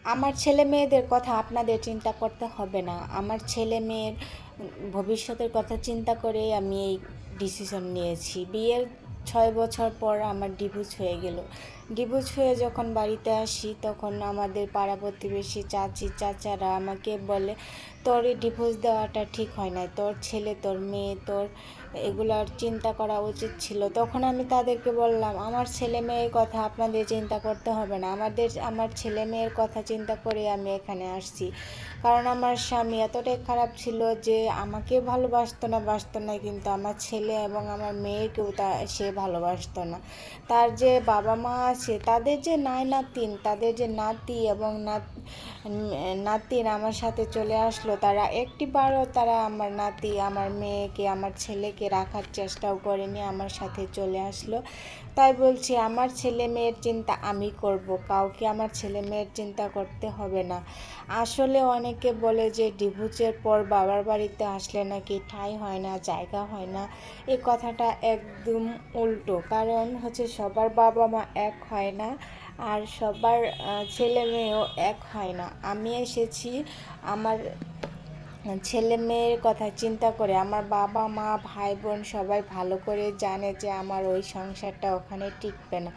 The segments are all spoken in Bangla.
আমার ছেলে মেয়েদের কথা আপনাদের চিন্তা করতে হবে না। আমার ছেলে মেয়ের ভবিষ্যতের কথা চিন্তা করে আমি এই ডিসিশন নিয়েছি। বিয়ের 6 বছর পর আমার ডিভোর্স হয়ে গেল। ডিভোর্স হয়ে যখন বাড়িতে আসি তখন আমাদের পাড়া প্রতিবেশী চাচি চাচারা আমাকে বলে, তোর এই ডিভোর্স দেওয়াটা ঠিক হয় নাই, তোর ছেলে তোর মেয়ে তোর এগুলার চিন্তা করা উচিত ছিল। তখন আমি তাদেরকে বললাম, আমার ছেলে মেয়ের কথা আপনাদের চিন্তা করতে হবে না, আমার ছেলে মেয়ের কথা চিন্তা করে আমি এখানে আসছি। কারণ আমার স্বামী এতটাই খারাপ ছিল যে আমাকে বাসতো না, কিন্তু আমার ছেলে এবং আমার মেয়েকেও সে ভালোবাসতো না। তার যে বাবা মা আছে, তাদের যে তাদের যে নাতি এবং নাতিন আমার সাথে চলে আসলো, তারা আমার নাতি আমার মেয়েকে আমার ছেলেকে রাখার চেষ্টাও করেনি, আমার সাথে চলে আসলো। তাই বলছি, আমার ছেলে মেয়ের চিন্তা আমি করব, কাউকে আমার ছেলে মেয়ের চিন্তা করতে হবে না। আসলে অনেকে বলে যে ডিভোর্সের পর বাবার বাড়িতে আসলে নাকি ঠাঁই হয় না, জায়গা হয় না। এই কথাটা একদম উল্টো। কারণ হচ্ছে সবার বাবা মা এক হয় না, আর সবার ছেলে মেয়েও এক হয় না। আমি এসেছি আমার ছেলে মেয়ের কথা চিন্তা করে। আমার বাবা মা ভাই বোন সবাই ভালো করে জানে যে আমার ওই সংসারটা ওখানে টিকবে না,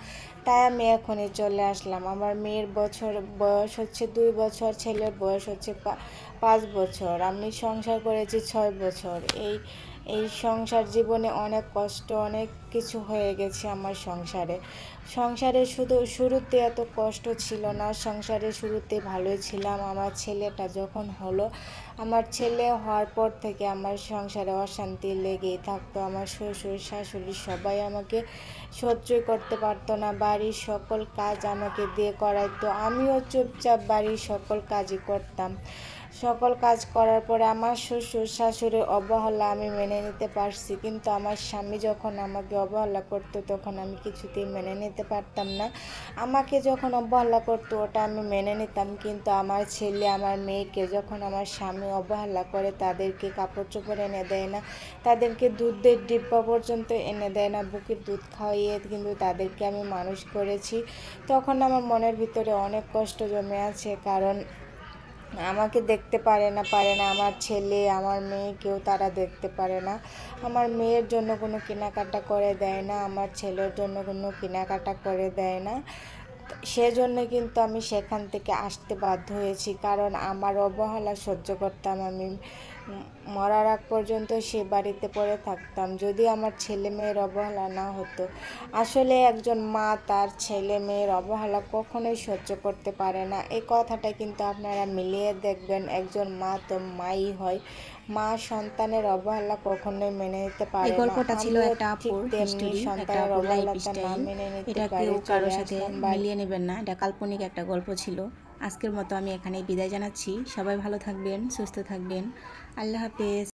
তাই আমি এখনই চলে আসলাম। আমার মেয়ের বয়স হচ্ছে 2 বছর, ছেলের বয়স হচ্ছে 5 বছর। আমি সংসার করেছি 6 বছর। এই সংসার জীবনে অনেক কষ্ট, অনেক কিছু হয়ে গেছে আমার সংসারে শুরুতে এত কষ্ট ছিল না। সংসারে শুরুতে ভালোই ছিলাম। আমার ছেলেটা যখন হলো, আমার ছেলে হওয়ার পর থেকে আমার সংসারে অশান্তি লেগেই থাকতো। আমার শ্বশুর শাশুড়ি সবাই আমাকে সহ্যই করতে পারতো না। বাড়ির সকল কাজ আমাকে দিয়ে করাইতো, আমিও চুপচাপ বাড়ির সকল কাজই করতাম। সকল কাজ করার পরে আমার শ্বশুর শাশুড়ির অবহেলা আমি মেনে নিতে পারছি, কিন্তু আমার স্বামী যখন আমাকে অবহেলা করতো তখন আমি কিছুতেই মেনে নিতে পারতাম না। আমাকে যখন অবহেলা করতো ওটা আমি মেনে নিতাম, কিন্তু আমার ছেলে আমার মেয়েকে যখন আমার স্বামী অবহেলা করে, তাদেরকে কাপড় চোপড় এনে দেয় না, তাদেরকে দুধের ডিব্বা পর্যন্ত এনে দেয় না, বুকের দুধ খাওয়িয়ে কিন্তু তাদেরকে আমি মানুষ করেছি, তখন আমার মনের ভিতরে অনেক কষ্ট জমে আছে। কারণ আমাকে দেখতে পারে না আমার ছেলে আমার মেয়ে, কেউ তারা দেখতে পারে না। আমার মেয়ের জন্য কোনো কেনাকাটা করে দেয় না, আমার ছেলের জন্য কোনো কেনাকাটা করে দেয় না। সেজন্য কিন্তু আমি সেখান থেকে আসতে বাধ্য হয়েছি, কারণ আমার অবহেলা সহ্য করতাম আমি মরার আগ পর্যন্ত সে বাড়িতে পড়ে থাকতাম যদি আমার ছেলে মেয়ের অবহেলা না হতো। আসলে একজন মা তার ছেলে মেয়ের অবহেলা কখনোই সহ্য করতে পারে না। এই কথাটা কিন্তু আপনারা মিলিয়ে দেখবেন, একজন মা তো মাই হয়, মা সন্তানের অবহেলা কখনোই মেনে নিতে পারে এই না। গল্পটা ছিল আমিও একটা ঠিক আপুর তেমনি হিস্টোরি, একটা সন্তানের আপুর লাইফ অবহেলাটা না স্টাইল। মেনে নিতে এটা পারে কেউ চলে কারোর সাথে আসলাম মিলিয়ে নেবেন না, এটা কাল্পনিক একটা গল্প ছিল। আজকের মতো আমি এখানেই বিদায় জানাচ্ছি। সবাই ভালো থাকবেন, সুস্থ থাকবেন। আল্লাহ হাফেজ।